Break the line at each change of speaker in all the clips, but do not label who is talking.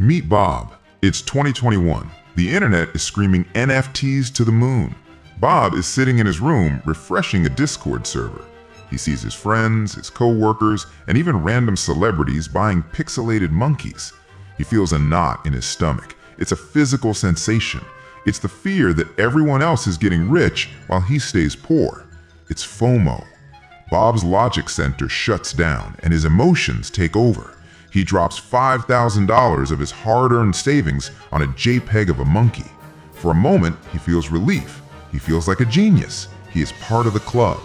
Meet Bob. It's 2021. The internet is screaming NFTs to the moon. Bob is sitting in his room refreshing a Discord server. He sees his friends, his co-workers, and even random celebrities buying pixelated monkeys. He feels a knot in his stomach. It's a physical sensation. It's the fear that everyone else is getting rich while he stays poor. It's FOMO. Bob's logic center shuts down and his emotions take over. He drops $5,000 of his hard-earned savings on a JPEG of a monkey. For a moment, he feels relief. He feels like a genius. He is part of the club.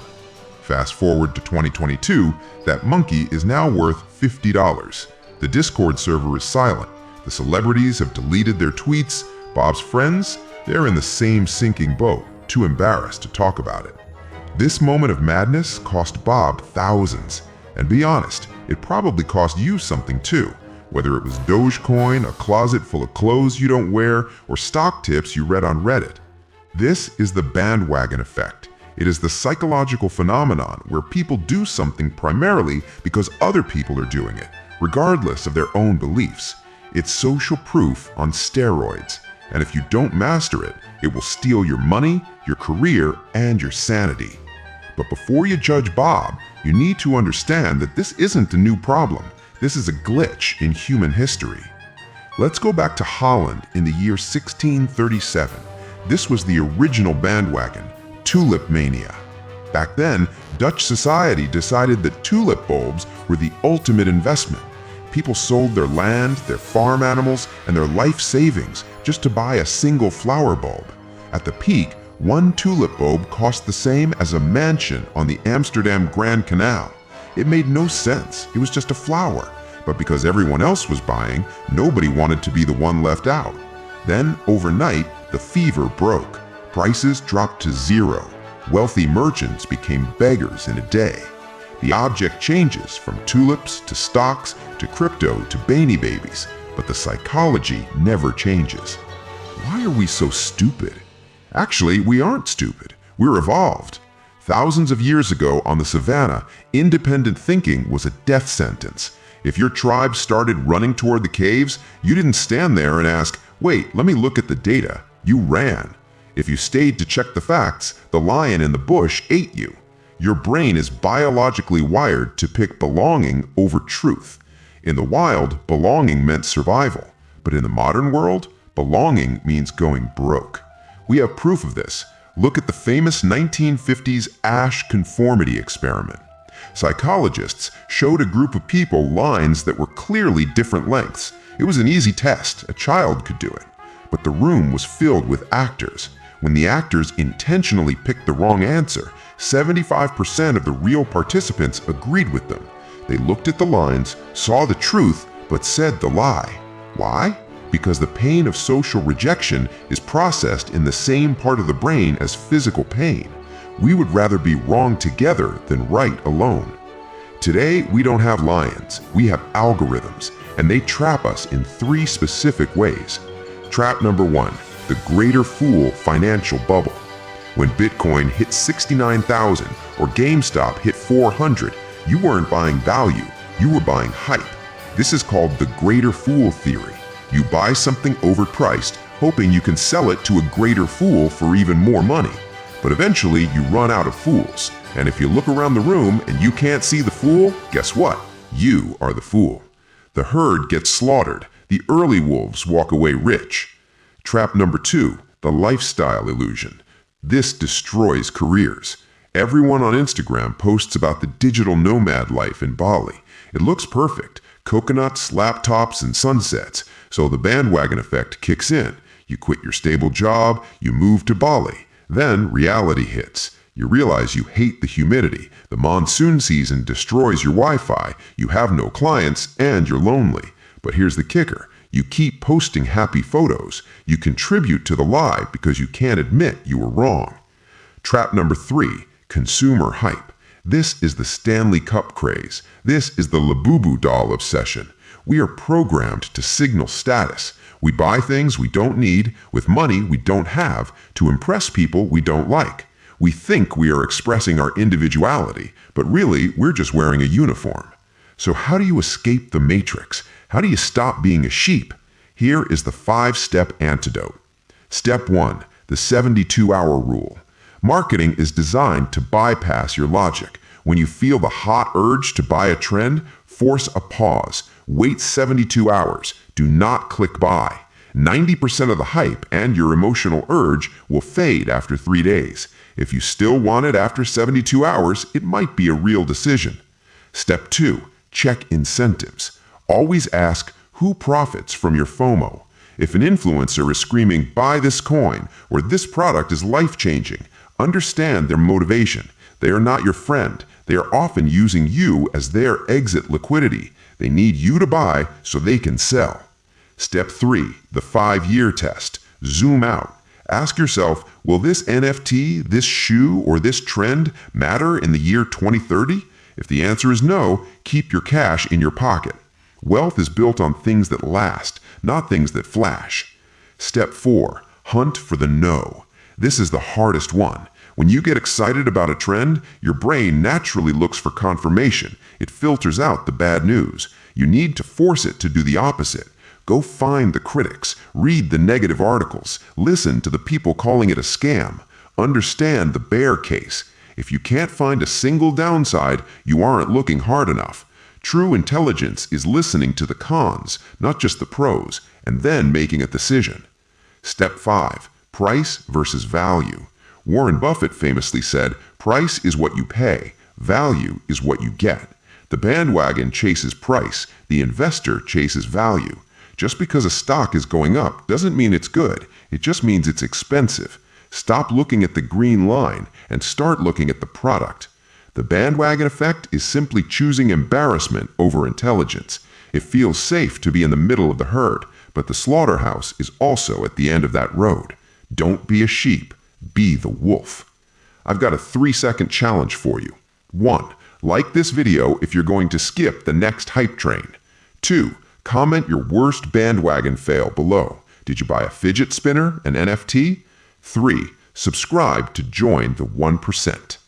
Fast forward to 2022, that monkey is now worth $50. The Discord server is silent. The celebrities have deleted their tweets. Bob's friends, they're in the same sinking boat, too embarrassed to talk about it. This moment of madness cost Bob thousands. And be honest, it probably cost you something too, whether it was Dogecoin, a closet full of clothes you don't wear, or stock tips you read on Reddit. This is the bandwagon effect. It is the psychological phenomenon where people do something primarily because other people are doing it, regardless of their own beliefs. It's social proof on steroids, and if you don't master it, it will steal your money, your career, and your sanity. But before you judge Bob, you need to understand that this isn't a new problem. This is a glitch in human history. Let's go back to Holland in the year 1637. This was the original bandwagon, tulip mania. Back then, Dutch society decided that tulip bulbs were the ultimate investment. People sold their land, their farm animals, and their life savings just to buy a single flower bulb. At the peak, one tulip bulb cost the same as a mansion on the Amsterdam Grand Canal. It made no sense. It was just a flower. But because everyone else was buying, nobody wanted to be the one left out. Then, overnight, the fever broke. Prices dropped to zero. Wealthy merchants became beggars in a day. The object changes from tulips to stocks to crypto to Beanie Babies, but the psychology never changes. Why are we so stupid? Actually, we aren't stupid. We're evolved. Thousands of years ago on the savannah, independent thinking was a death sentence. If your tribe started running toward the caves, you didn't stand there and ask, "Wait, let me look at the data." You ran. If you stayed to check the facts, the lion in the bush ate you. Your brain is biologically wired to pick belonging over truth. In the wild, belonging meant survival. But in the modern world, belonging means going broke. We have proof of this. Look at the famous 1950s Asch conformity experiment. Psychologists showed a group of people lines that were clearly different lengths. It was an easy test. A child could do it. But the room was filled with actors. When the actors intentionally picked the wrong answer, 75% of the real participants agreed with them. They looked at the lines, saw the truth, but said the lie. Why? Because the pain of social rejection is processed in the same part of the brain as physical pain. We would rather be wrong together than right alone. Today, we don't have lions, we have algorithms, and they trap us in 3 specific ways. Trap number 1, the greater fool financial bubble. When Bitcoin hit 69,000 or GameStop hit 400, you weren't buying value, you were buying hype. This is called the greater fool theory. You buy something overpriced, hoping you can sell it to a greater fool for even more money. But eventually, you run out of fools. And if you look around the room and you can't see the fool, guess what? You are the fool. The herd gets slaughtered. The early wolves walk away rich. Trap number 2, the lifestyle illusion. This destroys careers. Everyone on Instagram posts about the digital nomad life in Bali. It looks perfect. Coconuts, laptops, and sunsets. So the bandwagon effect kicks in. You quit your stable job, you move to Bali. Then reality hits. You realize you hate the humidity. The monsoon season destroys your Wi-Fi. You have no clients, and you're lonely. But here's the kicker. You keep posting happy photos. You contribute to the lie because you can't admit you were wrong. Trap number 3, consumer hype. This is the Stanley Cup craze. This is the Labubu doll obsession. We are programmed to signal status. We buy things we don't need with money we don't have to impress people we don't like. We think we are expressing our individuality, but really we're just wearing a uniform. So how do you escape the matrix? How do you stop being a sheep? Here is the 5-step antidote. Step 1. The 72-hour rule. Marketing is designed to bypass your logic. When you feel the hot urge to buy a trend, force a pause. Wait 72 hours. Do not click buy. 90% of the hype and your emotional urge will fade after 3 days. If you still want it after 72 hours, it might be a real decision. Step 2. Check incentives. Always ask who profits from your FOMO. If an influencer is screaming, "Buy this coin," or "This product is life-changing," understand their motivation. They are not your friend. They are often using you as their exit liquidity. They need you to buy so they can sell. Step 3. The 5-year test. Zoom out. Ask yourself, will this NFT, this shoe, or this trend matter in the year 2030? If the answer is no, keep your cash in your pocket. Wealth is built on things that last, not things that flash. Step 4. Hunt for the no. This is the hardest one. When you get excited about a trend, your brain naturally looks for confirmation. It filters out the bad news. You need to force it to do the opposite. Go find the critics, read the negative articles, listen to the people calling it a scam. Understand the bear case. If you can't find a single downside, you aren't looking hard enough. True intelligence is listening to the cons, not just the pros, and then making a decision. Step 5. Price versus value. Warren Buffett famously said, "Price is what you pay, value is what you get." The bandwagon chases price, the investor chases value. Just because a stock is going up doesn't mean it's good, it just means it's expensive. Stop looking at the green line and start looking at the product. The bandwagon effect is simply choosing embarrassment over intelligence. It feels safe to be in the middle of the herd, but the slaughterhouse is also at the end of that road. Don't be a sheep, be the wolf. I've got a 3-second challenge for you. 1. Like this video if you're going to skip the next hype train. 2. Comment your worst bandwagon fail below. Did you buy a fidget spinner, an NFT? 3. Subscribe to join the 1%.